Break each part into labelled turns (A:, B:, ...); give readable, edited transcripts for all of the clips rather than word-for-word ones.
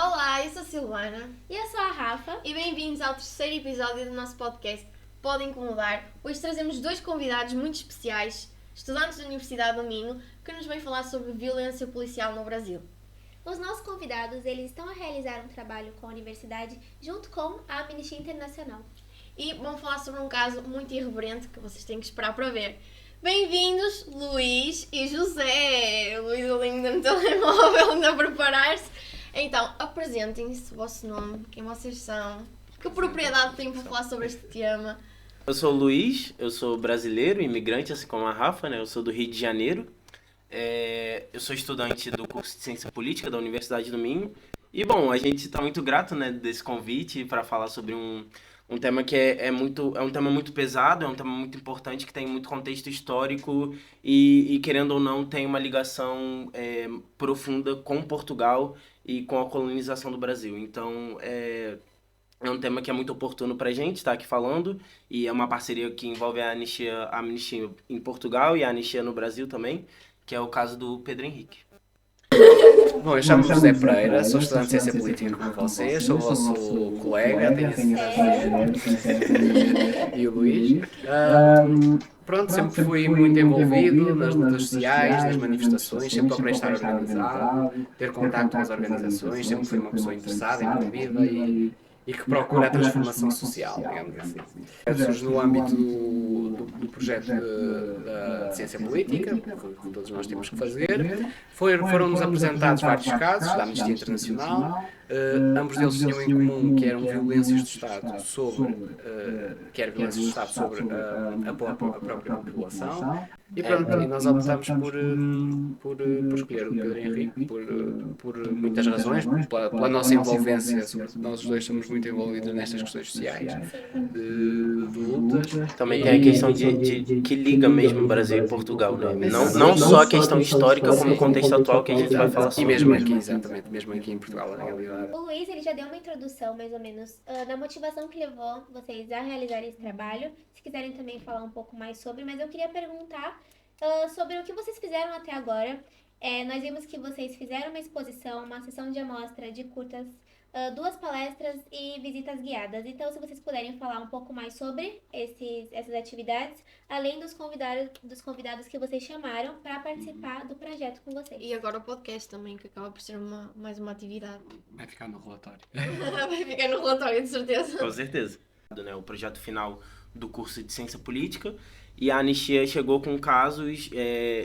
A: Olá, eu sou a Silvana
B: E eu sou a Rafa.
A: e bem-vindos ao terceiro episódio do nosso podcast Pode Incomodar. Hoje trazemos dois convidados muito especiais, estudantes da Universidade do Minho, que nos vêm falar sobre violência policial no Brasil.
B: Os nossos convidados, eles estão a realizar um trabalho com a universidade junto com a Amnistia Internacional.
A: E vão falar sobre um caso muito irreverente que vocês têm que esperar para ver. Bem-vindos, Luís e José. O Luís ali ainda no telemóvel, ainda a preparar-se. Então, apresentem-se, o vosso nome, quem vocês são, que propriedade têm para falar sobre este tema.
C: Eu sou o Luís, eu sou brasileiro, imigrante, assim como a Rafa, né? Eu sou do Rio de Janeiro. Eu sou estudante do curso de Ciência Política da Universidade do Minho. E, bom, a gente está muito grato, né, desse convite para falar sobre um tema que é um tema muito pesado, é um tema muito importante, que tem muito contexto histórico e querendo ou não, tem uma ligação profunda com Portugal e com a colonização do Brasil. Então, é um tema que é muito oportuno para a gente estar aqui falando, e é uma parceria que envolve a Anistia em Portugal e a Anistia no Brasil também, que é o caso do Pedro Henrique.
D: Bom, eu chamo-me José Pereira, sou estudante de Ciência Política como vocês, sou o vosso colega, tenho a e o Luís. Pronto, sempre fui muito envolvido nas lutas sociais, nas manifestações, sempre procurei estar organizado, ter contacto com as organizações, sempre fui uma pessoa interessada, envolvida e que procura a transformação social, digamos assim. Surge no âmbito do projeto de ciência política, que todos nós temos que fazer. Foram-nos apresentados vários casos da Amnistia Internacional, ambos deles tinham em comum que eram violências do Estado sobre a própria população. E pronto, e nós optámos por escolher o Pedro Henrique por muitas razões, pela nossa envolvência, nós os dois somos muito envolvidos nestas questões sociais, de lutas.
C: Também tem a questão de que liga mesmo Brasil e Portugal, né? Não só a questão histórica, como o contexto atual que a gente vai falar
D: E
C: sobre.
D: mesmo aqui, exatamente, mesmo aqui em Portugal, na realidade.
B: O Luís, ele já deu uma introdução, mais ou menos, da motivação que levou vocês a realizar esse trabalho. Se quiserem também falar um pouco mais sobre, mas eu queria perguntar sobre o que vocês fizeram até agora. Nós vimos que vocês fizeram uma exposição, uma sessão de amostra de curtas, duas palestras e visitas guiadas. Então, se vocês puderem falar um pouco mais sobre essas atividades, além dos convidados que vocês chamaram para participar do projeto com vocês.
A: E agora o podcast também, que acaba por ser mais uma atividade.
D: Vai ficar no relatório.
A: Vai ficar no relatório, de certeza.
C: Com certeza. O projeto final do curso de Ciência Política, e a Anistia chegou com casos,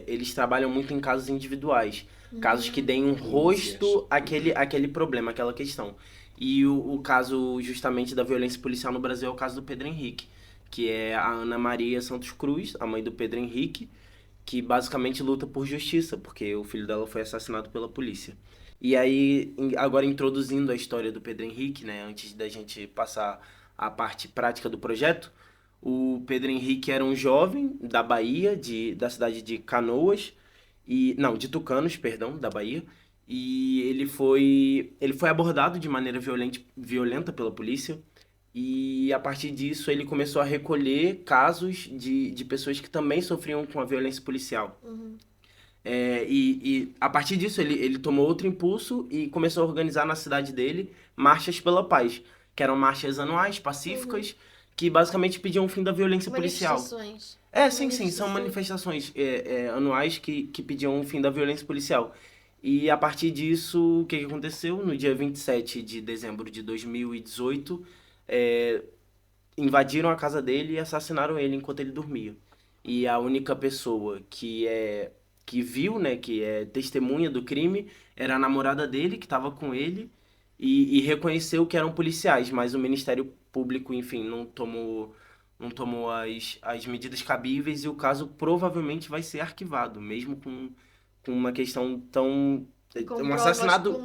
C: eles trabalham muito em casos individuais, casos que deem um rosto àquele problema, àquela questão. E o caso justamente da violência policial no Brasil é o caso do Pedro Henrique, que é a Ana Maria Santos Cruz, a mãe do Pedro Henrique, que basicamente luta por justiça, porque o filho dela foi assassinado pela polícia. E aí, agora introduzindo a história do Pedro Henrique, né, antes da gente passar a parte prática do projeto, o Pedro Henrique era um jovem da Bahia, da cidade de Canoas, de Tucanos, perdão, da Bahia, e ele foi abordado de maneira violenta pela polícia, e a partir disso ele começou a recolher casos de pessoas que também sofriam com a violência policial. E a partir disso ele tomou outro impulso e começou a organizar na cidade dele marchas pela paz, que eram marchas anuais, pacíficas, que basicamente pediam o fim da violência policial.
A: Manifestações.
C: Sim, são manifestações anuais que pediam o fim da violência policial. E a partir disso, o que aconteceu? No dia 27 de dezembro de 2018, invadiram a casa dele e assassinaram ele enquanto ele dormia. E a única pessoa que viu, né, que é testemunha do crime, era a namorada dele, que estava com ele, e reconheceu que eram policiais, mas o Ministério Público, enfim, não tomou as medidas cabíveis, e o caso provavelmente vai ser arquivado, mesmo com uma questão tão...
A: Com
C: assassinato...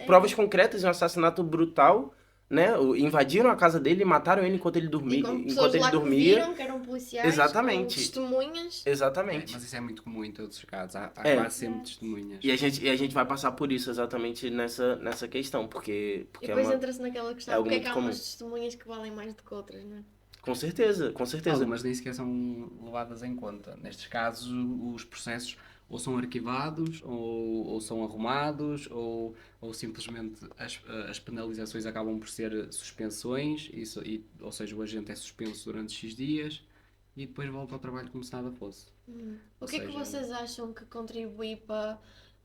C: provas concretas de um assassinato brutal, né? Invadiram a casa dele e mataram ele enquanto ele dormia.
A: E com pessoas lá que viram, que eram policiais,
C: Exatamente.
A: com testemunhas.
C: Exatamente.
D: Mas isso é muito comum em todos os casos, há quase sempre testemunhas.
C: E a gente vai passar por isso exatamente nessa questão, porque
A: E depois entra-se naquela questão,
C: algo
A: porque é que
C: muito
A: há
C: comum.
A: umas testemunhas que valem mais do que outras, não é?
C: Com certeza.
D: Algumas nem sequer são levadas em conta. Nestes casos, os processos ou são arquivados, ou são arrumados, ou simplesmente as penalizações acabam por ser suspensões, ou seja, o agente é suspenso durante X dias e depois volta ao trabalho como se nada fosse.
A: O que é que
D: seja,
A: vocês acham que contribui para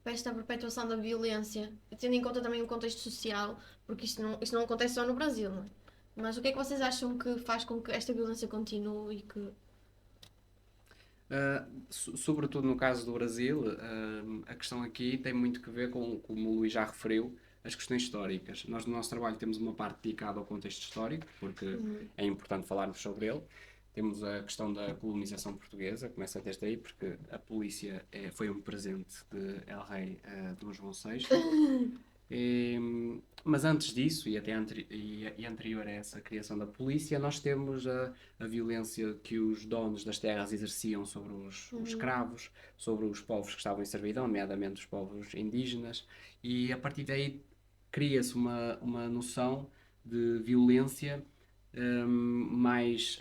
A: esta perpetuação da violência? Tendo em conta também o contexto social, porque isto não acontece só no Brasil, não é? Mas o que é que vocês acham que faz com que esta violência continue e que...
D: Sobretudo no caso do Brasil, a questão aqui tem muito que ver com, como o Luís já referiu, as questões históricas. Nós no nosso trabalho temos uma parte dedicada ao contexto histórico, porque é importante falarmos sobre ele. Temos a questão da colonização portuguesa, começa desde aí, porque a polícia foi um presente de El Rei Dom João VI. Mas antes disso, e até anterior a essa criação da polícia, nós temos a violência que os donos das terras exerciam sobre os escravos, sobre os povos que estavam em servidão, nomeadamente os povos indígenas, e a partir daí cria-se uma noção de violência mais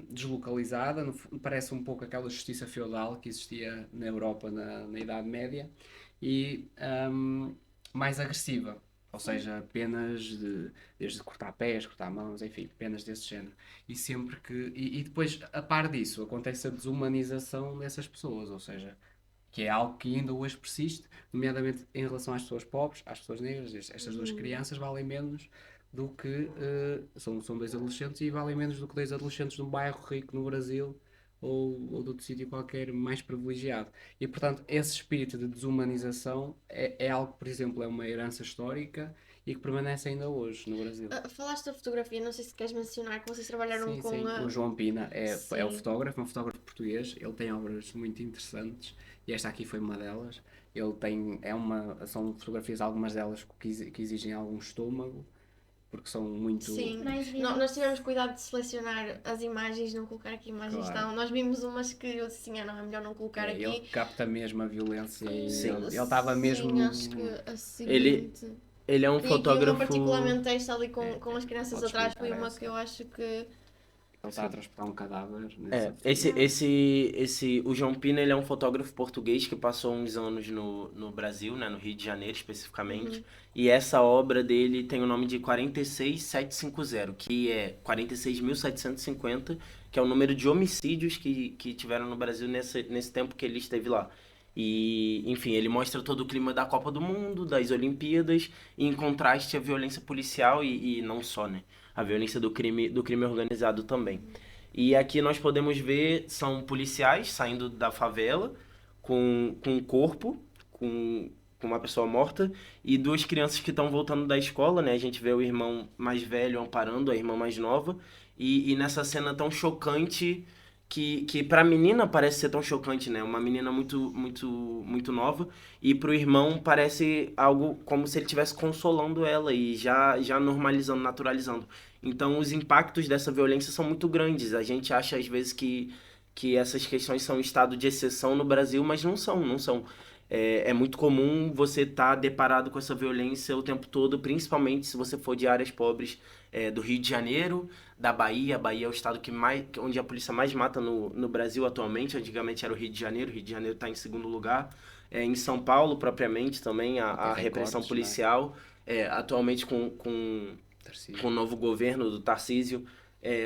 D: deslocalizada, parece um pouco aquela justiça feudal que existia na Europa na Idade Média, e mais agressiva, ou seja, penas desde cortar pés, cortar mãos, enfim, penas desse género. E sempre que... E depois, a par disso, acontece a desumanização dessas pessoas, ou seja, que é algo que ainda hoje persiste, nomeadamente em relação às pessoas pobres, às pessoas negras. Estas duas crianças valem menos do que... são dois adolescentes e valem menos do que dois adolescentes num bairro rico no Brasil ou de outro sítio qualquer mais privilegiado. E, portanto, esse espírito de desumanização é algo que, por exemplo, é uma herança histórica e que permanece ainda hoje no Brasil.
A: Falaste da fotografia, não sei se queres mencionar que vocês trabalharam
D: Sim,
A: com
D: sim.
A: a...
D: O João Pina é o
A: Sim.
D: fotógrafo, é um fotógrafo português. Ele tem obras muito interessantes e esta aqui foi uma delas. Ele tem, são fotografias, algumas delas que exigem algum estômago, porque são muito...
A: Sim,
B: Mais vivas.
A: nós tivemos cuidado de selecionar as imagens, não colocar aqui imagens
D: Claro.
A: tão... Nós vimos umas que eu disse assim, não, é melhor não colocar aqui.
D: Ele capta mesmo a violência e
C: Sim.
D: ele estava mesmo...
A: Sim, acho que a
C: Ele-
A: seguinte...
C: Ele é um
A: E
C: fotógrafo...
A: uma particularmente esta ali com as crianças
D: Podes
A: atrás, foi
D: explicar
A: uma
D: essa.
A: que eu acho que...
D: Ele está a transportar um cadáver. nessa
C: O João Pina, ele é um fotógrafo português que passou uns anos no Brasil, né, no Rio de Janeiro especificamente, e essa obra dele tem o nome de 46750, que é 46.750, que é o número de homicídios que tiveram no Brasil nesse tempo que ele esteve lá. E, enfim, ele mostra todo o clima da Copa do Mundo, das Olimpíadas, e em contraste a violência policial e não só, né? A violência do crime organizado também. E aqui nós podemos ver, são policiais saindo da favela com um corpo, com uma pessoa morta, e duas crianças que estão voltando da escola, né? A gente vê o irmão mais velho amparando a irmã mais nova, e nessa cena tão chocante... Que pra menina parece ser tão chocante, né? Uma menina muito nova. E pro irmão parece algo como se ele estivesse consolando ela e já normalizando, naturalizando. Então os impactos dessa violência são muito grandes. A gente acha às vezes que essas questões são estado de exceção no Brasil, mas não são. É muito comum você estar deparado com essa violência o tempo todo, principalmente se você for de áreas pobres do Rio de Janeiro, da Bahia. A Bahia é o estado onde a polícia mais mata no Brasil atualmente. Antigamente era o Rio de Janeiro está em segundo lugar. Em São Paulo, propriamente, também a repressão
D: recortes,
C: policial, atualmente com o novo governo do Tarcísio,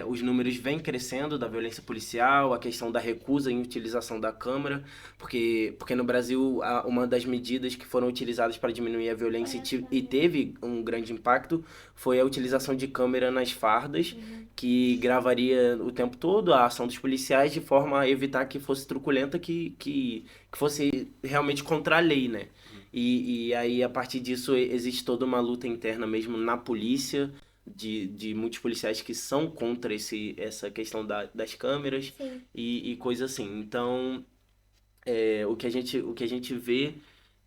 C: os números vêm crescendo da violência policial, a questão da recusa em utilização da câmara, porque no Brasil uma das medidas que foram utilizadas para diminuir a violência e teve um grande impacto foi a utilização de câmera nas fardas, que gravaria o tempo todo a ação dos policiais de forma a evitar que fosse truculenta, que fosse realmente contra a lei, né? E aí, a partir disso, existe toda uma luta interna mesmo na polícia, de muitos policiais que são contra essa questão das câmeras e coisa assim. Então, o que a gente vê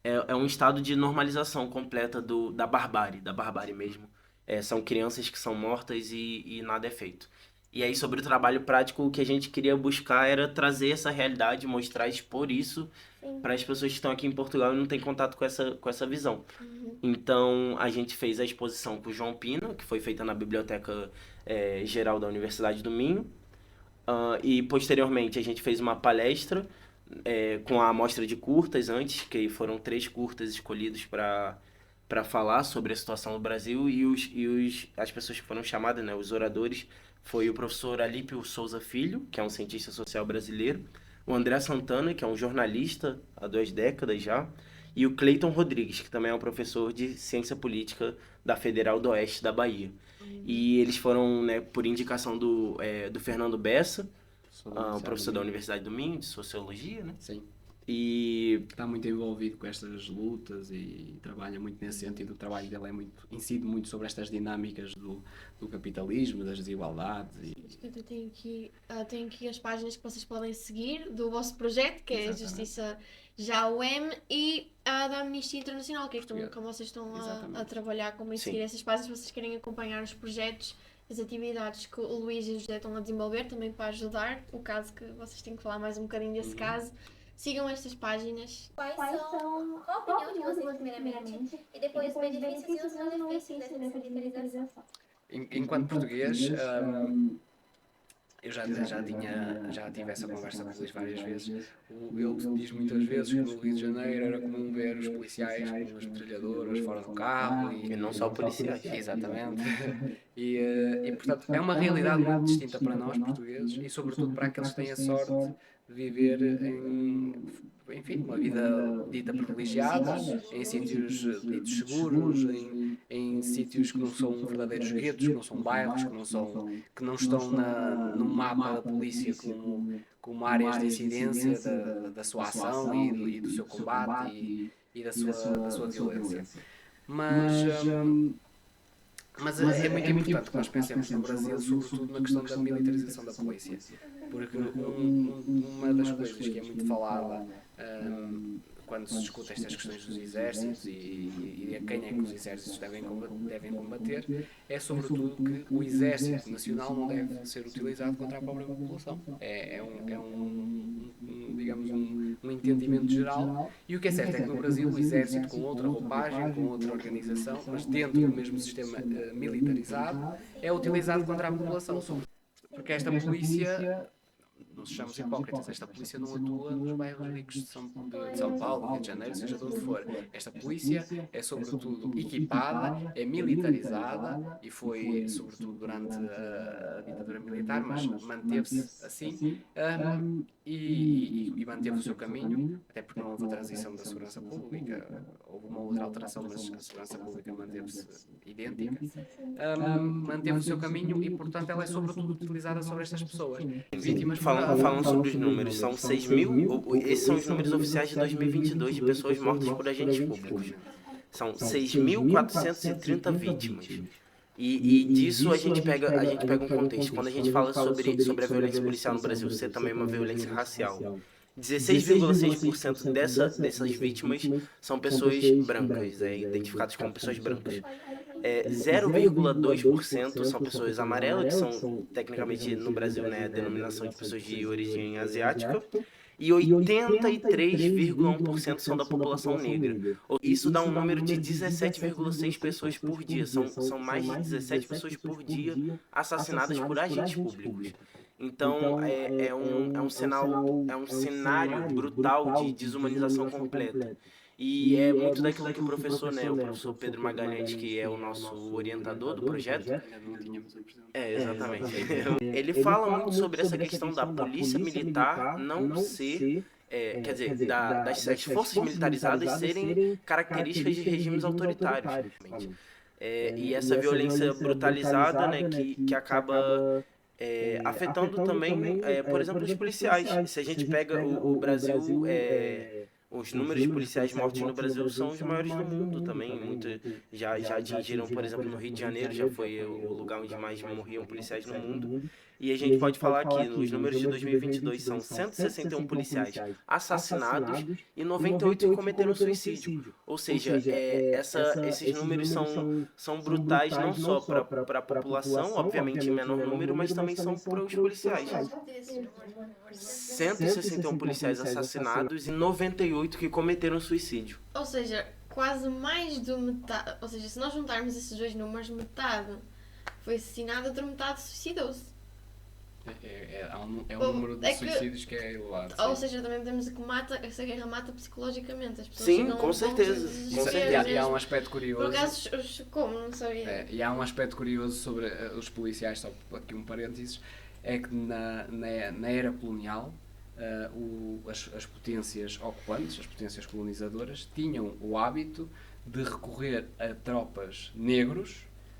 C: é um estado de normalização completa da barbárie mesmo. São crianças que são mortas e nada é feito. E aí, sobre o trabalho prático, o que a gente queria buscar era trazer essa realidade, mostrar, expor isso para as pessoas que estão aqui em Portugal e não têm contato com essa visão. Então, a gente fez a exposição com o João Pina, que foi feita na Biblioteca Geral da Universidade do Minho. E, posteriormente, a gente fez uma palestra com a amostra de curtas antes, que foram 3 curtas escolhidos para falar sobre a situação do Brasil, e as pessoas que foram chamadas, né, os oradores, foi o professor Alípio Souza Filho, que é um cientista social brasileiro, o André Santana, que é um jornalista há 2 décadas já, e o Cleiton Rodrigues, que também é um professor de ciência política da Federal do Oeste da Bahia. E eles foram, né, por indicação do Fernando Bessa, um professor da Universidade do Minho, de Sociologia, né?
D: Sim.
C: E
D: está muito envolvido com estas lutas e trabalha muito nesse sentido. O trabalho dele incide muito sobre estas dinâmicas do capitalismo, das desigualdades.
A: Eu tenho aqui as páginas que vocês podem seguir do vosso projeto, que é a Justiça Já UM, e a da Amnistia Internacional, que é como vocês estão a trabalhar, como seguir essas páginas. Se vocês querem acompanhar os projetos, as atividades que o Luís e o José estão a desenvolver, também para ajudar, o caso que vocês têm que falar mais um bocadinho desse caso. Sigam estas páginas.
B: Qual a opinião de vocês, primeiramente, e depois os benefícios e os malefícios dessa militarização?
D: Enquanto português, eu já tive essa conversa com o Luís várias vezes. Ele diz muitas vezes que no Rio de Janeiro era comum ver os policiais com as metralhadoras fora do carro.
C: E não só policiais.
D: Exatamente. E, portanto, é uma realidade muito distinta para nós, portugueses, e sobretudo para aqueles que têm a sorte de viver enfim, uma vida dita privilegiada, em sítios ditos seguros, em sítios que não são verdadeiros guetos, que não são bairros, que não estão no mapa da polícia como áreas de incidência da sua ação e do seu combate e da sua violência. Mas é muito importante que nós pensemos no Brasil, sobretudo na questão da militarização da polícia, porque uma das coisas que é muito falada quando se discute estas questões dos exércitos e a quem é que os exércitos devem combater, é sobretudo que o exército nacional não deve ser utilizado contra a própria população. Digamos, um entendimento geral, e o que é certo é que no Brasil o exército, com outra roupagem, com outra organização, mas dentro do mesmo sistema militarizado, é utilizado contra a população, porque esta polícia, não sejamos hipócritas, esta polícia não atua nos bairros ricos de São Paulo, Rio de Janeiro, seja de onde for. Esta polícia é sobretudo equipada, é militarizada e foi sobretudo durante a ditadura militar, mas manteve-se assim e manteve o seu caminho, até porque não houve a transição da segurança pública, houve uma outra alteração, mas a segurança pública manteve-se idêntica, manteve o seu caminho e, portanto, ela é sobretudo utilizada sobre estas pessoas. Vítimas
C: falando sobre os números, são 6 mil, esses são os números oficiais de 2022 de pessoas mortas por agentes públicos. São 6.430 vítimas. E disso a gente pega um contexto. Quando a gente fala sobre a violência policial no Brasil ser também uma violência racial, 16,6% dessas vítimas são pessoas brancas, identificadas como pessoas brancas. 0,2% são pessoas amarelas, que são tecnicamente no Brasil, né, a denominação de pessoas de origem asiática, e 83,1% são da população negra. Isso dá um número de 17,6 pessoas por dia. São mais de 17 pessoas por dia assassinadas por agentes públicos. Então é um cenário brutal de desumanização completa. E é muito daquilo que o professor Pedro Magalhães, que é o nosso orientador do projeto. Exatamente. Ele fala muito sobre essa questão da polícia militar não ser, quer dizer, das forças militarizadas serem características de regimes autoritários. E essa violência brutalizada, né, que acaba afetando também, por exemplo, os policiais. Se a gente pega o Brasil... Os números de policiais mortos no Brasil são os maiores do mundo também. Já atingiram, por exemplo, no Rio de Janeiro, já foi o lugar onde mais morriam policiais no mundo. E a gente pode falar que os números de 2022 são 161 policiais assassinados e 98 que cometeram suicídio. Ou seja, esses números são brutais não só para a população, obviamente em menor número, mas também são para os policiais. 161 policiais assassinados e 98 que cometeram suicídio.
A: Ou seja, quase mais de metade. Ou seja, se nós juntarmos esses dois números, metade foi assassinada, outra metade suicidou-se.
D: É um
A: Ou-
D: número de
A: é que-
D: suicídios que é elevado.
A: Ou
D: sim.
A: seja, também podemos dizer que essa guerra mata psicologicamente. As pessoas
C: Sim,
A: chegam a
C: com
A: um ponto
C: certeza,
A: de
C: com
A: desespero
C: certeza.
D: E há um
A: mesmo.
D: aspecto
A: Por
D: curioso.
A: acaso, como? Não sabia.
D: E há um aspecto curioso sobre os policiais, só aqui um parênteses, é que na era colonial as potências ocupantes, as potências colonizadoras, tinham o hábito de recorrer a tropas negros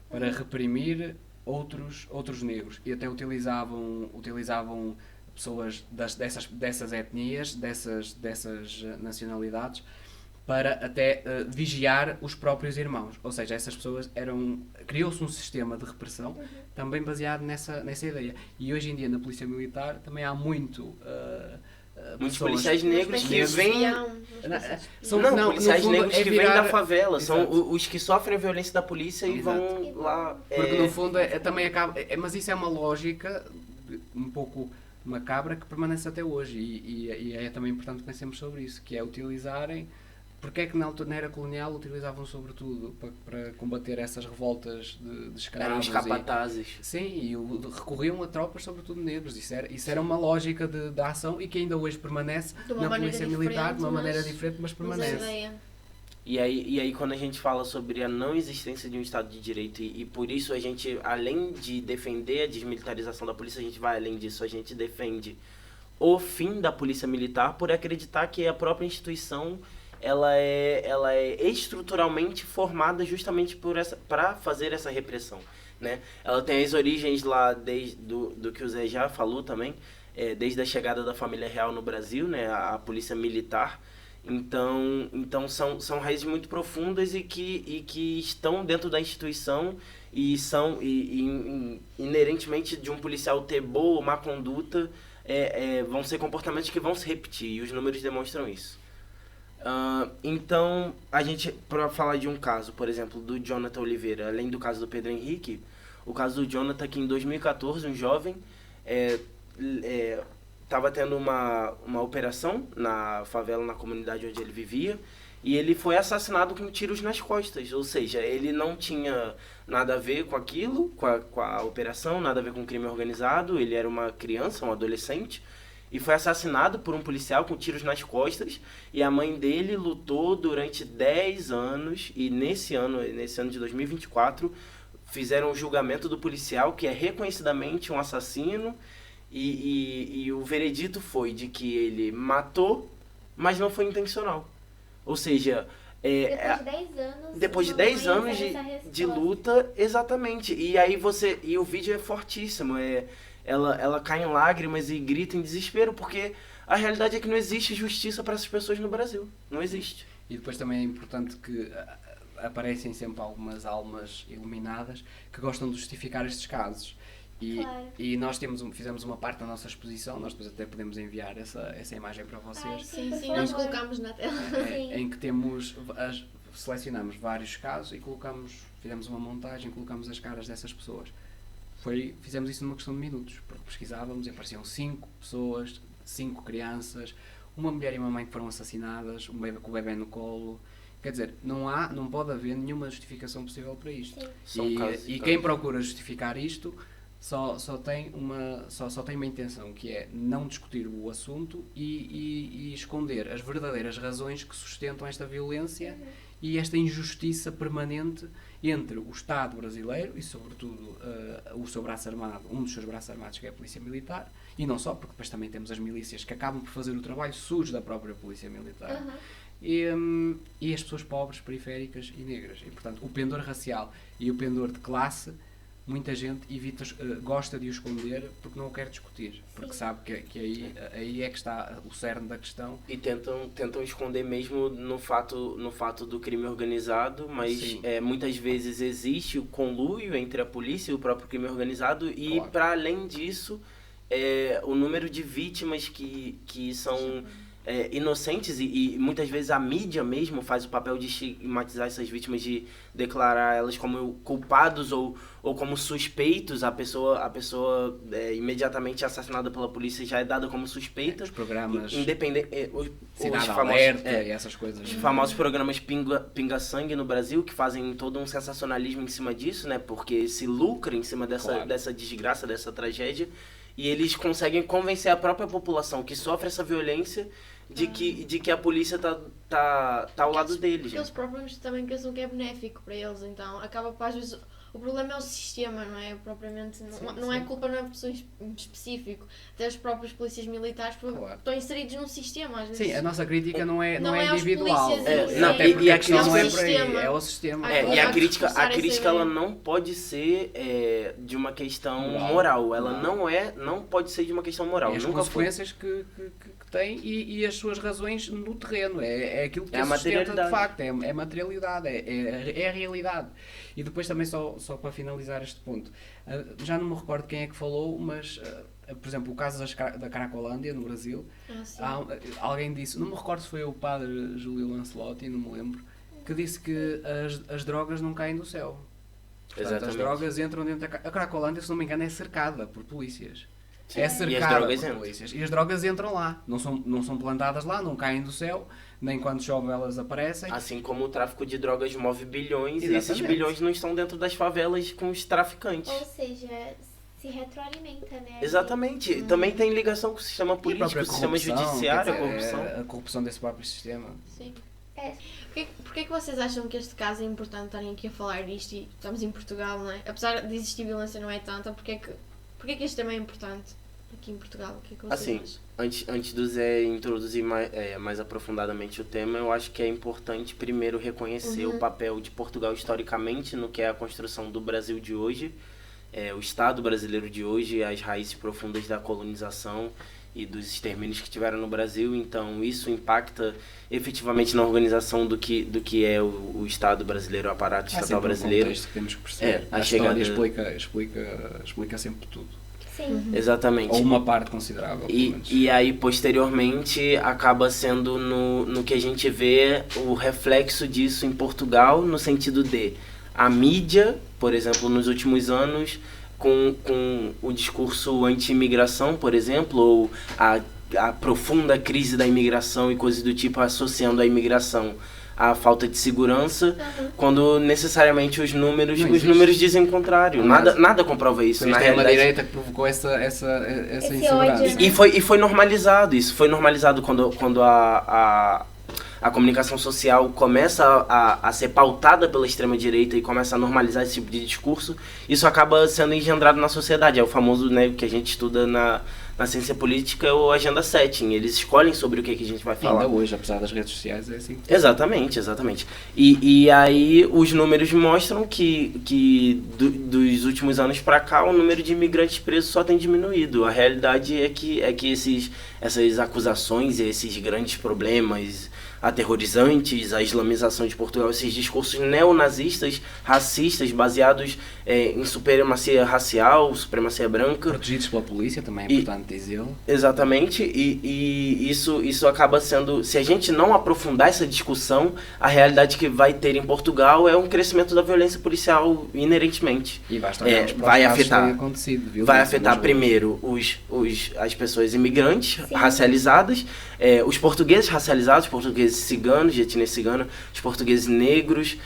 D: para reprimir outros negros e até utilizavam pessoas dessas etnias, dessas nacionalidades, para até vigiar os próprios irmãos. Ou seja, essas pessoas criou-se um sistema de repressão também baseado nessa ideia. E hoje em dia na Polícia Militar também há muitos
C: Muitos policiais negros que vêm. Policiais
D: no fundo,
C: negros
D: é
C: que vêm
D: virar-
C: da favela. São
D: Exato.
C: os que sofrem a violência da polícia e
D: Exato.
C: vão lá.
D: Porque no fundo também acaba. Mas isso é uma lógica um pouco macabra que permanece até hoje. E é também importante que pensemos sobre isso, que é utilizarem. Porque é que na era colonial utilizavam sobretudo para combater essas revoltas de escravos?
C: Eram os capatazes.
D: Sim, e recorriam a tropas, sobretudo negros. Isso era uma lógica de ação e que ainda hoje permanece
A: De uma
D: na
A: maneira
D: Polícia Militar, de uma
A: diferente,
D: maneira
A: mas-
D: diferente, mas
A: Mas a
D: permanece.
A: ideia.
C: E aí quando a gente fala sobre a não existência de um Estado de Direito e por isso a gente, além de defender a desmilitarização da polícia, a gente vai além disso, a gente defende o fim da polícia militar por acreditar que a própria instituição ela é estruturalmente formada justamente para fazer essa repressão, né? Ela tem as origens lá do que o Zé já falou também, desde a chegada da família real no Brasil, né? A polícia militar. Então são raízes muito profundas e que estão dentro da instituição e são inerentemente de um policial ter boa ou má conduta, vão ser comportamentos que vão se repetir e os números demonstram isso. Então, a gente, para falar de um caso, por exemplo, do Jonathan Oliveira, além do caso do Pedro Henrique, o caso do Jonathan, que em 2014, um jovem estava tendo uma operação na favela, na comunidade onde ele vivia, e ele foi assassinado com tiros nas costas, ou seja, ele não tinha nada a ver com aquilo, com a operação, nada a ver com o crime organizado, ele era uma criança, um adolescente, e foi assassinado por um policial com tiros nas costas, e a mãe dele lutou durante 10 anos, e nesse ano de 2024, fizeram o julgamento do policial, que é reconhecidamente um assassino, e o veredito foi de que ele matou, mas não foi intencional. Ou seja,
B: Depois de 10 anos.
C: depois de 10 anos
B: uma mãe recebe essa
C: de
B: resposta.
C: luta, exatamente. E aí e o vídeo é fortíssimo, ela cai em lágrimas e grita em desespero, porque a realidade é que não existe justiça para essas pessoas no Brasil. Não existe.
D: E depois também é importante que aparecem sempre algumas almas iluminadas que gostam de justificar estes casos.
B: Claro.
D: E nós fizemos uma parte da nossa exposição, nós depois até podemos enviar essa imagem para vocês.
B: Ai,
A: Sim,
B: por
A: sim, nós
B: favor.
A: colocamos na tela.
B: Sim.
D: Em que selecionamos vários casos e fizemos uma montagem, colocamos as caras dessas pessoas. Fizemos isso numa questão de minutos, porque pesquisávamos e apareciam 5 pessoas, 5 crianças, uma mulher e uma mãe que foram assassinadas, um bebê com o bebê no colo. Quer dizer, não pode haver nenhuma justificação possível para isto.
B: Sim.
C: São casos,
D: E
C: casos.
D: quem procura justificar isto só tem uma intenção, que é não discutir o assunto e esconder as verdadeiras razões que sustentam esta violência e esta injustiça permanente entre o Estado brasileiro e, sobretudo, o seu braço armado, um dos seus braços armados, que é a Polícia Militar, e não só, porque depois também temos as milícias que acabam por fazer o trabalho sujo da própria Polícia Militar. E as pessoas pobres, periféricas e negras. E, portanto, o pendor racial e o pendor de classe, muita gente gosta de o esconder porque não o quer discutir, porque sabe que aí é que está o cerne da questão.
C: E tentam esconder mesmo no fato do crime organizado, mas muitas vezes existe o conluio entre a polícia e o próprio crime organizado, e
D: Claro.
C: para além disso, o número de vítimas que são inocentes e muitas vezes a mídia mesmo faz o papel de estigmatizar essas vítimas, de declarar elas como culpados ou como suspeitos. A pessoa imediatamente assassinada pela polícia já é dada como suspeita.
D: Os programas
C: Independente,
D: Cidade
C: os famosos,
D: Alerta e essas coisas.
C: os famosos programas Pinga Sangue no Brasil, que fazem todo um sensacionalismo em cima disso, né? Porque se lucra em cima
D: Claro.
C: dessa desgraça, dessa tragédia. e eles conseguem convencer a própria população que sofre essa violência de que a polícia tá ao lado deles.
A: Eles próprios também pensam que é benéfico para eles, então acaba por às vezes... O problema é o sistema, não é? Propriamente, não é culpa, não é pessoa em específico. Até os próprios polícias militares estão inseridos num sistema, às vezes.
D: Sim, a nossa crítica não é
A: aos
D: individual.
A: polícias
D: E a
C: questão
D: não é
C: o
D: por aí, é o sistema.
C: E a crítica ela
A: ideia.
C: não pode ser de uma questão moral. Ela não pode ser de uma questão moral.
D: E as
C: Nunca
D: consequências que tem e as suas razões no terreno. É aquilo que
C: É a
D: sustenta de
C: materialidade.
D: facto, é materialidade, é a realidade. E depois também, só para finalizar este ponto, já não me recordo quem é que falou, mas, por exemplo, o caso da Cracolândia, no Brasil, alguém disse, não me recordo se foi o padre Júlio Lancelotti, não me lembro, que disse que as drogas não caem do céu. Portanto,
C: Exatamente.
D: as drogas entram dentro da... A Cracolândia, se não me engano, é cercada por polícias. É
C: E as
D: cercada
C: drogas
D: por
C: entram.
D: polícias. E as drogas entram lá. Não são plantadas lá, não caem do céu, nem quando chove elas aparecem.
C: Assim como o tráfico de drogas move bilhões, e esses
D: Exatamente.
C: bilhões não estão dentro das favelas com os traficantes.
B: Ou seja, se retroalimenta, né?
C: Exatamente. Também tem ligação com o sistema
D: E a
C: político,
D: própria
C: com o sistema
D: corrupção,
C: judiciário, a
D: quer dizer,
C: corrupção.
D: a corrupção desse próprio sistema.
A: Sim.
B: É.
A: Porquê que vocês acham que este caso é importante estarem aqui a falar disto e estamos em Portugal, não é? Apesar de existir violência não é tanta, porquê que este tema é importante aqui em Portugal? O que é que vocês
C: Assim,
A: acham?
C: antes do Zé introduzir mais aprofundadamente o tema, eu acho que é importante primeiro reconhecer o papel de Portugal historicamente no que é a construção do Brasil de hoje, o Estado brasileiro de hoje, as raízes profundas da colonização e dos extermínios que tiveram no Brasil. Então isso impacta efetivamente na organização do que é o Estado brasileiro, o aparato estatal brasileiro.
D: Contexto que temos que perceber.
C: A
D: A história
C: chegada-
D: explica sempre tudo.
B: Sim.
C: Exatamente.
D: Ou uma parte considerável, pelo menos.
C: E aí, posteriormente, acaba sendo no que a gente vê o reflexo disso em Portugal, no sentido de a mídia, por exemplo, nos últimos anos, com o discurso anti-imigração, por exemplo, ou a profunda crise da imigração e coisas do tipo, associando a imigração à falta de segurança, quando necessariamente os números dizem o contrário. Nada comprova isso.
D: Foi
C: Na
D: a
C: realidade,
D: direita que provocou essa
B: Esse
D: insegurança.
B: ódio, né?
C: E foi normalizado. Isso foi normalizado quando a comunicação social começa a ser pautada pela extrema-direita e começa a normalizar esse tipo de discurso. Isso acaba sendo engendrado na sociedade. É o famoso, né, que a gente estuda na ciência política, o agenda setting. Eles escolhem sobre o que a gente vai falar.
D: Ainda hoje, apesar das redes sociais, é assim.
C: Exatamente. E aí os números mostram que dos últimos anos para cá o número de imigrantes presos só tem diminuído. A realidade é que essas acusações e esses grandes problemas aterrorizantes, a islamização de Portugal, esses discursos neonazistas, racistas, baseados em supremacia racial, supremacia branca.
D: Protegidos pela polícia, também é importante dizê-lo.
C: Exatamente, e isso acaba sendo, se a gente não aprofundar essa discussão, a realidade que vai ter em Portugal é um crescimento da violência policial inerentemente.
D: E basta olharmos para
C: vai
D: os casos que
C: afetar,
D: têm acontecido, violência
C: vai afetar
D: nas
C: primeiro as pessoas imigrantes,
B: Sim.
C: racializadas, os portugueses racializados, os portugueses ciganos, de etnia cigana, os portugueses negros,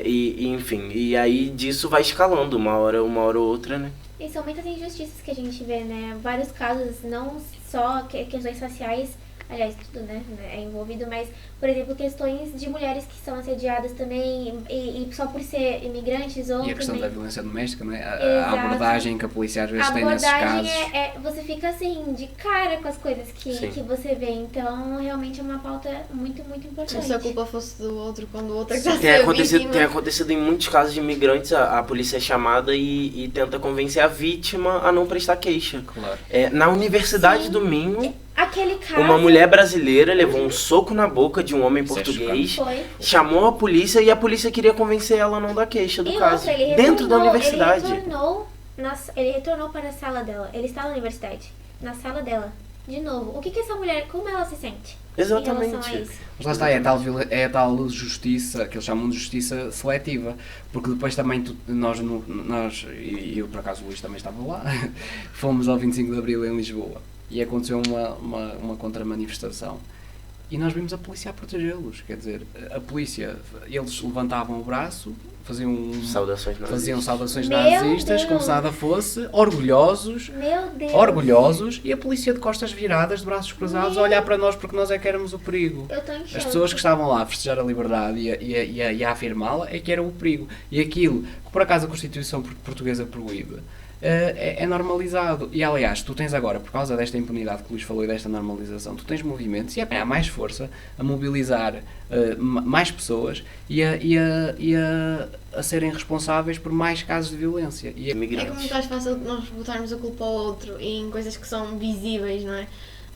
C: enfim, e aí disso vai escalando uma hora ou outra, né?
B: E são muitas injustiças que a gente vê, né? Vários casos, não só questões raciais, aliás, tudo, né, é envolvido, mas, por exemplo, questões de mulheres que são assediadas também, e só por ser imigrantes ou
D: E a questão
B: também...
D: da violência doméstica, não é? A
B: Exato.
D: abordagem que a polícia às vezes
B: A
D: tem nesses
B: abordagem
D: casos.
B: você fica assim, de cara com as coisas que você vê. Então, realmente é uma pauta muito, muito importante.
A: Como se a culpa fosse do outro, quando o outro é que
C: Sim,
A: está a ser vítima.
C: tem acontecido em muitos casos de imigrantes, a polícia é chamada e tenta convencer a vítima a não prestar queixa.
D: Claro.
C: Na Universidade do Minho,
B: Aquele caso...
C: uma mulher brasileira levou um soco na boca de um homem
D: Isso é
C: português,
B: Foi.
C: chamou a polícia e a polícia queria convencer ela a não dar queixa do
B: E
C: caso.
B: outra, ele
C: Dentro da
B: retornou-
C: universidade.
B: Ele retornou para a sala dela. Ele está na universidade. Na sala dela. De novo. O que essa mulher... Como ela se sente? Em relação a
C: Exatamente.
B: isso?
D: Mas lá está, é a tal justiça, que eles chamam de justiça seletiva, porque depois também nós, e eu por acaso o Luís também estava lá, fomos ao 25 de Abril em Lisboa e aconteceu uma contra-manifestação e nós vimos a polícia a protegê-los, quer dizer, a polícia, eles levantavam o braço
C: Saudações nazistas.
D: faziam saudações
B: Meu
D: nazistas, como
B: Deus.
D: se nada fosse, orgulhosos,
B: Meu Deus.
D: e a polícia de costas viradas, de braços cruzados, a olhar para nós porque nós é que éramos o perigo.
B: Eu tô em
D: As
B: choque.
D: pessoas que estavam lá a festejar a liberdade e a afirmá-la é que era o perigo. E aquilo que por acaso a Constituição portuguesa proíbe é normalizado. E aliás, tu tens agora, por causa desta impunidade que o Luís falou e desta normalização, tu tens movimentos e há mais força a mobilizar mais pessoas e a serem responsáveis por mais casos de violência. E
A: É que é muito mais fácil nós botarmos a culpa ao outro em coisas que são visíveis, não é?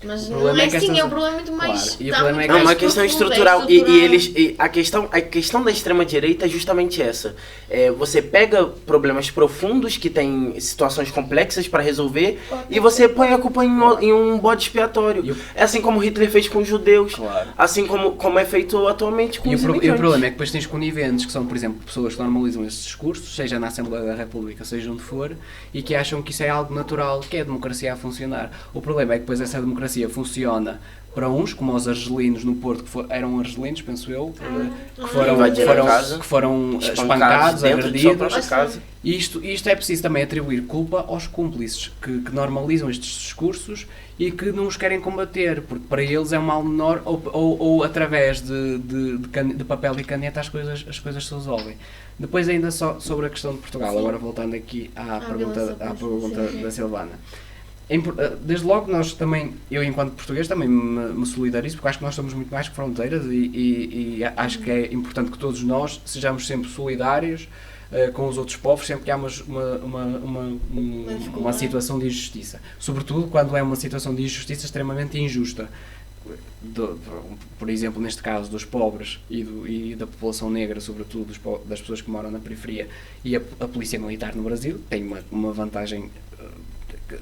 A: Mas não
D: problema
A: é
D: é que
A: assim,
D: estas-
A: é um problema muito mais.
D: Claro, e o
A: está
D: problema
A: muito
D: é que-
C: É uma
A: mais
C: questão
A: profundo, é
C: estrutural. E a questão da extrema-direita é justamente essa. Você pega problemas profundos que têm situações complexas para resolver e você põe a culpa em um bode expiatório. É assim como Hitler fez com os judeus,
D: Claro.
C: assim como é feito atualmente com
D: E
C: os
D: o
C: imigrantes.
D: problema é que depois tens coniventes, que são, por exemplo, pessoas que normalizam esses discursos, seja na Assembleia da República, seja onde for, e que acham que isso é algo natural, que é a democracia a funcionar. O problema é que depois essa democracia funciona para uns, como os argelinos no Porto, eram argelinos, penso eu, que
C: Invadiram a casa,
D: que foram
C: espancados
D: espancados,
C: dentro de sua
D: agredidos.
C: própria casa.
D: E isto é preciso também atribuir culpa aos cúmplices que normalizam estes discursos e que não os querem combater, porque para eles é um mal menor ou através de papel e caneta as coisas se resolvem. Depois ainda só sobre a questão de Portugal,
A: Sim.
D: agora voltando aqui à pergunta
A: sim.
D: da Silvana. Desde logo nós também, eu enquanto português também me solidarizo, porque acho que nós somos muito mais que fronteiras e acho que é importante que todos nós sejamos sempre solidários com os outros povos, sempre que há uma situação de injustiça. Sobretudo quando é uma situação de injustiça extremamente injusta. Por exemplo, neste caso dos pobres e da população negra, sobretudo das pessoas que moram na periferia, e a polícia militar no Brasil tem uma vantagem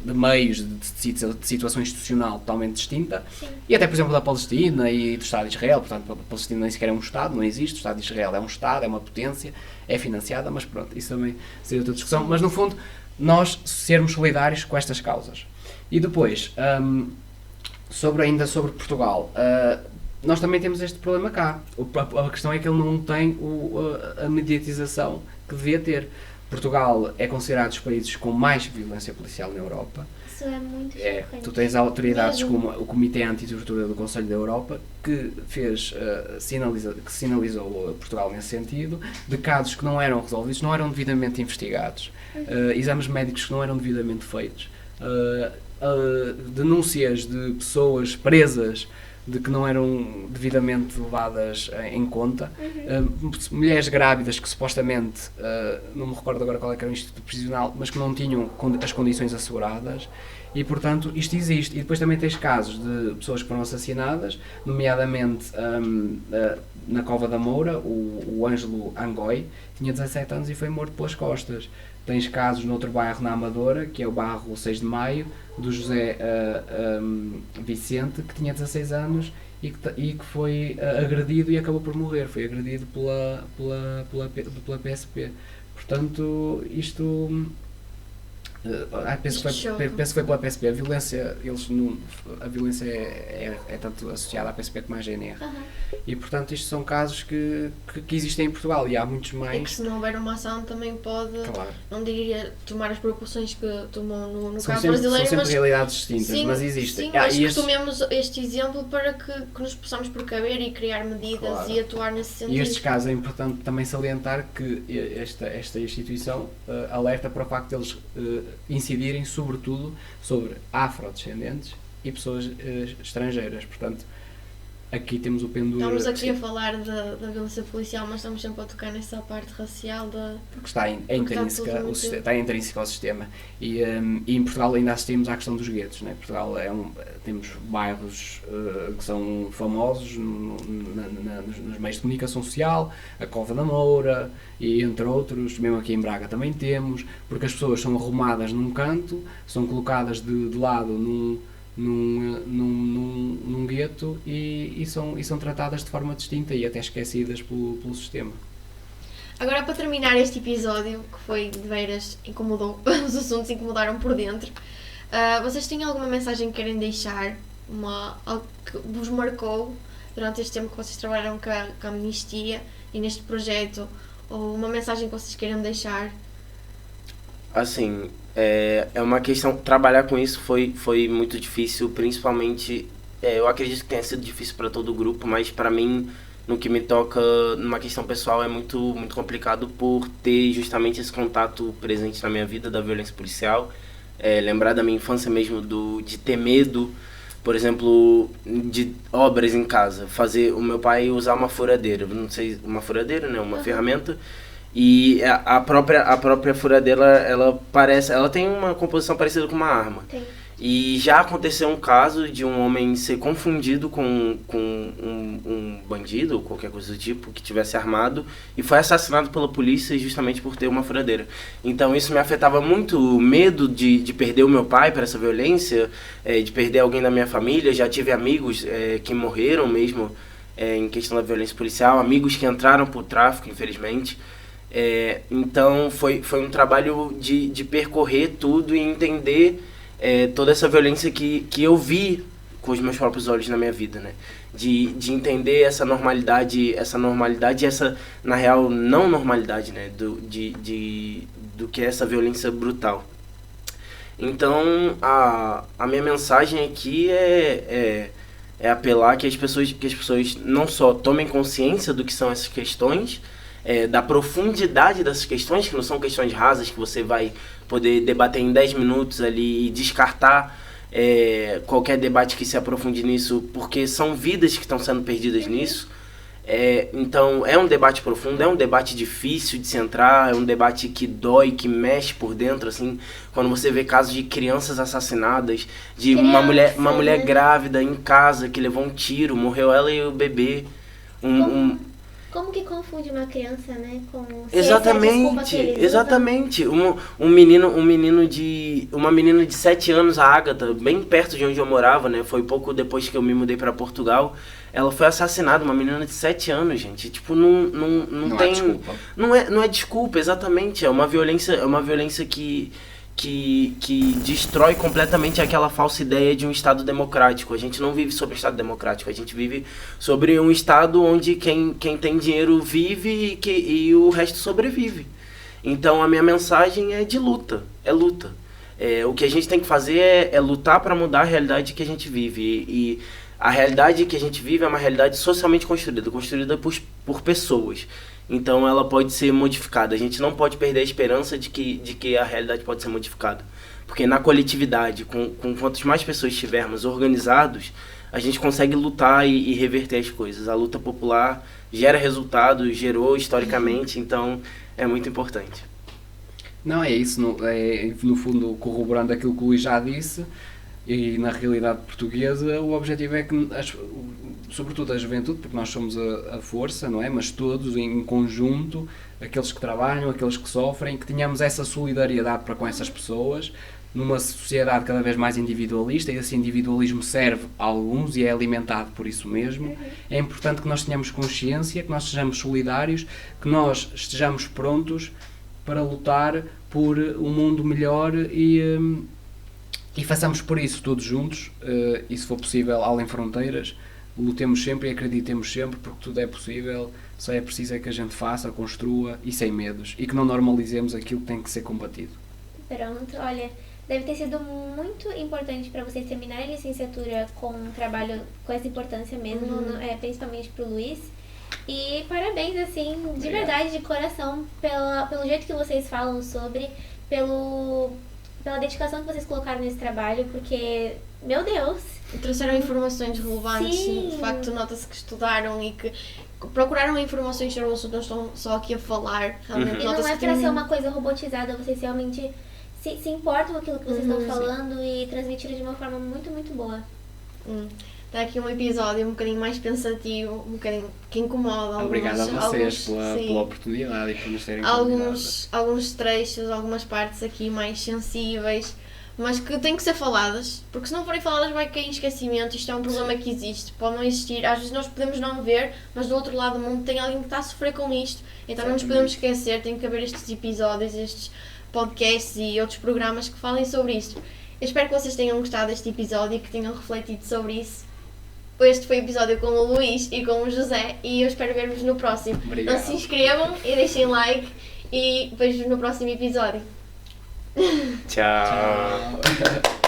D: de meios, de situação institucional totalmente distinta.
B: Sim.
D: E até, por exemplo, da Palestina e do Estado de Israel. Portanto, a Palestina nem sequer é um Estado, não existe. O Estado de Israel é um Estado, é uma potência, é financiada, mas pronto, isso também seria outra discussão. Mas, no fundo, nós sermos solidários com estas causas. E depois, ainda sobre Portugal, nós também temos este problema cá. A questão é que ele não tem a mediatização que devia ter. Portugal é considerado dos países com mais violência policial na Europa.
B: Isso é muito chocante.
D: Tu tens autoridades
B: Mesmo.
D: como o Comitê Anti-Tortura do Conselho da Europa que sinalizou Portugal nesse sentido, de casos que não eram resolvidos, não eram devidamente investigados, exames médicos que não eram devidamente feitos, denúncias de pessoas presas de que não eram devidamente levadas em conta, mulheres grávidas que supostamente, não me recordo agora qual é que era o instituto prisional, mas que não tinham as condições asseguradas, e portanto isto existe. E depois também tens casos de pessoas que foram assassinadas, nomeadamente na Cova da Moura, o Ângelo Angoi tinha 17 anos e foi morto pelas costas. Tens casos noutro bairro na Amadora, que é o bairro 6 de Maio, do José Vicente, que tinha 16 anos e que foi agredido e acabou por morrer. Foi agredido pela PSP. Portanto, isto... penso que foi pela PSP. A violência é tanto associada à PSP como à GNR. E portanto isto são casos que existem em Portugal e há muitos
A: E
D: mais.
A: que se não houver uma ação também pode,
D: Claro.
A: não diria tomar as proporções que tomam no
D: São
A: caso
D: sempre
A: brasileiro, mas
D: realidades distintas,
A: sim,
D: mas existem.
A: sim, mas
D: E
A: que tomemos este exemplo para que nos possamos precaver e criar medidas
D: Claro.
A: e atuar nesse sentido.
D: E estes casos é importante também salientar que esta instituição alerta para o facto de eles incidirem sobretudo sobre afrodescendentes e pessoas estrangeiras. Portanto, aqui temos o pendura.
A: Estamos aqui a falar da violência policial, mas estamos sempre a tocar nessa parte racial
D: Porque está intrínseca,
A: tudo muito-
D: está intrínseca ao sistema. E em Portugal ainda assistimos à questão dos guetos. Né? Portugal temos bairros que são famosos nos meios de comunicação social, a Cova da Moura, e entre outros, mesmo aqui em Braga também temos, porque as pessoas são arrumadas num canto, são colocadas de lado num gueto e são tratadas de forma distinta e até esquecidas pelo sistema.
A: Agora, para terminar este episódio, que foi de veras, incomodou, os assuntos incomodaram por dentro, vocês têm alguma mensagem que querem deixar? Algo que vos marcou durante este tempo que vocês trabalharam com a Amnistia e neste projeto? ou uma mensagem que vocês queiram deixar?
C: Assim, é uma questão, trabalhar com isso foi muito difícil, principalmente, eu acredito que tenha sido difícil para todo o grupo, mas para mim, no que me toca, numa questão pessoal, é muito, muito complicado por ter justamente esse contato presente na minha vida da violência policial, lembrar da minha infância mesmo, de ter medo, por exemplo, de obras em casa, fazer o meu pai usar uma furadeira, não sei, uma furadeira, né, uma ferramenta. E a própria furadeira, ela tem uma composição parecida com uma arma.
B: Tem.
C: E já aconteceu um caso de um homem ser confundido com um bandido ou qualquer coisa do tipo que tivesse armado e foi assassinado pela polícia justamente por ter uma furadeira. Então isso me afetava muito, o medo de perder o meu pai para essa violência, de perder alguém da minha família. Já tive amigos que morreram mesmo em questão da violência policial, amigos que entraram por tráfico, infelizmente. Então foi um trabalho de percorrer tudo e entender toda essa violência que eu vi com os meus próprios olhos na minha vida, né? De entender essa normalidade e essa, na real, não normalidade, né? Do que é essa violência brutal. Então, a minha mensagem aqui é apelar que as pessoas não só tomem consciência do que são essas questões, da profundidade dessas questões, que não são questões rasas que você vai poder debater em 10 minutos ali e descartar qualquer debate que se aprofunde nisso, porque são vidas que estão sendo perdidas nisso. Então é um debate profundo, é um debate difícil de se entrar, é um debate que dói, que mexe por dentro, assim, quando você vê casos de crianças assassinadas, de uma mulher grávida em casa que levou um tiro, morreu ela e o bebê.
B: Como que confunde uma criança, né? Com
C: Exatamente. Uma menina de 7 anos, a Agatha, bem perto de onde eu morava, né? Foi pouco depois que eu me mudei para Portugal. Ela foi assassinada, uma menina de 7 anos, gente. Tipo, não tem...
D: Desculpa.
C: Não é desculpa, exatamente. É uma violência que destrói completamente aquela falsa ideia de um Estado democrático. A gente não vive sobre um Estado democrático, a gente vive sobre um Estado onde quem tem dinheiro vive e o resto sobrevive. Então a minha mensagem é de luta, o que a gente tem que fazer é lutar para mudar a realidade que a gente vive. E a realidade que a gente vive é uma realidade socialmente construída por pessoas. Então ela pode ser modificada. A gente não pode perder a esperança de que a realidade pode ser modificada. Porque na coletividade, com quantas mais pessoas estivermos organizados, a gente consegue lutar e reverter as coisas. A luta popular gera resultados, gerou historicamente, então é muito importante.
D: Não, é isso, no fundo, corroborando aquilo que o Luís já disse, e na realidade portuguesa, o objetivo é que, sobretudo a juventude, porque nós somos a força, não é? Mas todos em conjunto, aqueles que trabalham, aqueles que sofrem, que tenhamos essa solidariedade para com essas pessoas, numa sociedade cada vez mais individualista, e esse individualismo serve a alguns e é alimentado por isso mesmo. É importante que nós tenhamos consciência, que nós sejamos solidários, que nós estejamos prontos para lutar por um mundo melhor e façamos por isso todos juntos, e se for possível além fronteiras, lutemos sempre e acreditemos sempre, porque tudo é possível, só é preciso que a gente faça, construa e sem medos, e que não normalizemos aquilo que tem que ser combatido.
B: Pronto, olha, deve ter sido muito importante para vocês terminarem a licenciatura com um trabalho com essa importância mesmo, principalmente para o Luís. E parabéns, assim, de verdade, de coração, pelo jeito que vocês falam sobre, pela dedicação que vocês colocaram nesse trabalho, porque, meu Deus...
A: Trouxeram informações relevantes,
B: Sim.
A: de facto nota-se que estudaram e que procuraram informações sobre o assunto, não estão só aqui a falar. Realmente,
B: E não é para ser uma coisa robotizada, vocês realmente se importam com aquilo que vocês estão falando e transmitiram de uma forma muito, muito boa.
A: Está aqui um episódio um bocadinho mais pensativo, um bocadinho que incomoda.
D: Obrigado a vocês pela oportunidade e por nos terem convidado.
A: Alguns trechos, algumas partes aqui mais sensíveis, mas que têm que ser faladas, porque se não forem faladas vai cair em esquecimento. Isto é um problema que existe, pode não existir. Às vezes nós podemos não ver, mas do outro lado do mundo tem alguém que está a sofrer com isto, então não nos podemos esquecer. Tem que haver estes episódios, estes podcasts e outros programas que falem sobre isto. Eu espero que vocês tenham gostado deste episódio e que tenham refletido sobre isso. Este foi o episódio com o Luís e com o José e eu espero ver-vos no próximo.
D: Obrigado.
A: Não se inscrevam e deixem like e vejo-vos no próximo episódio.
C: Tchau.
D: Tchau.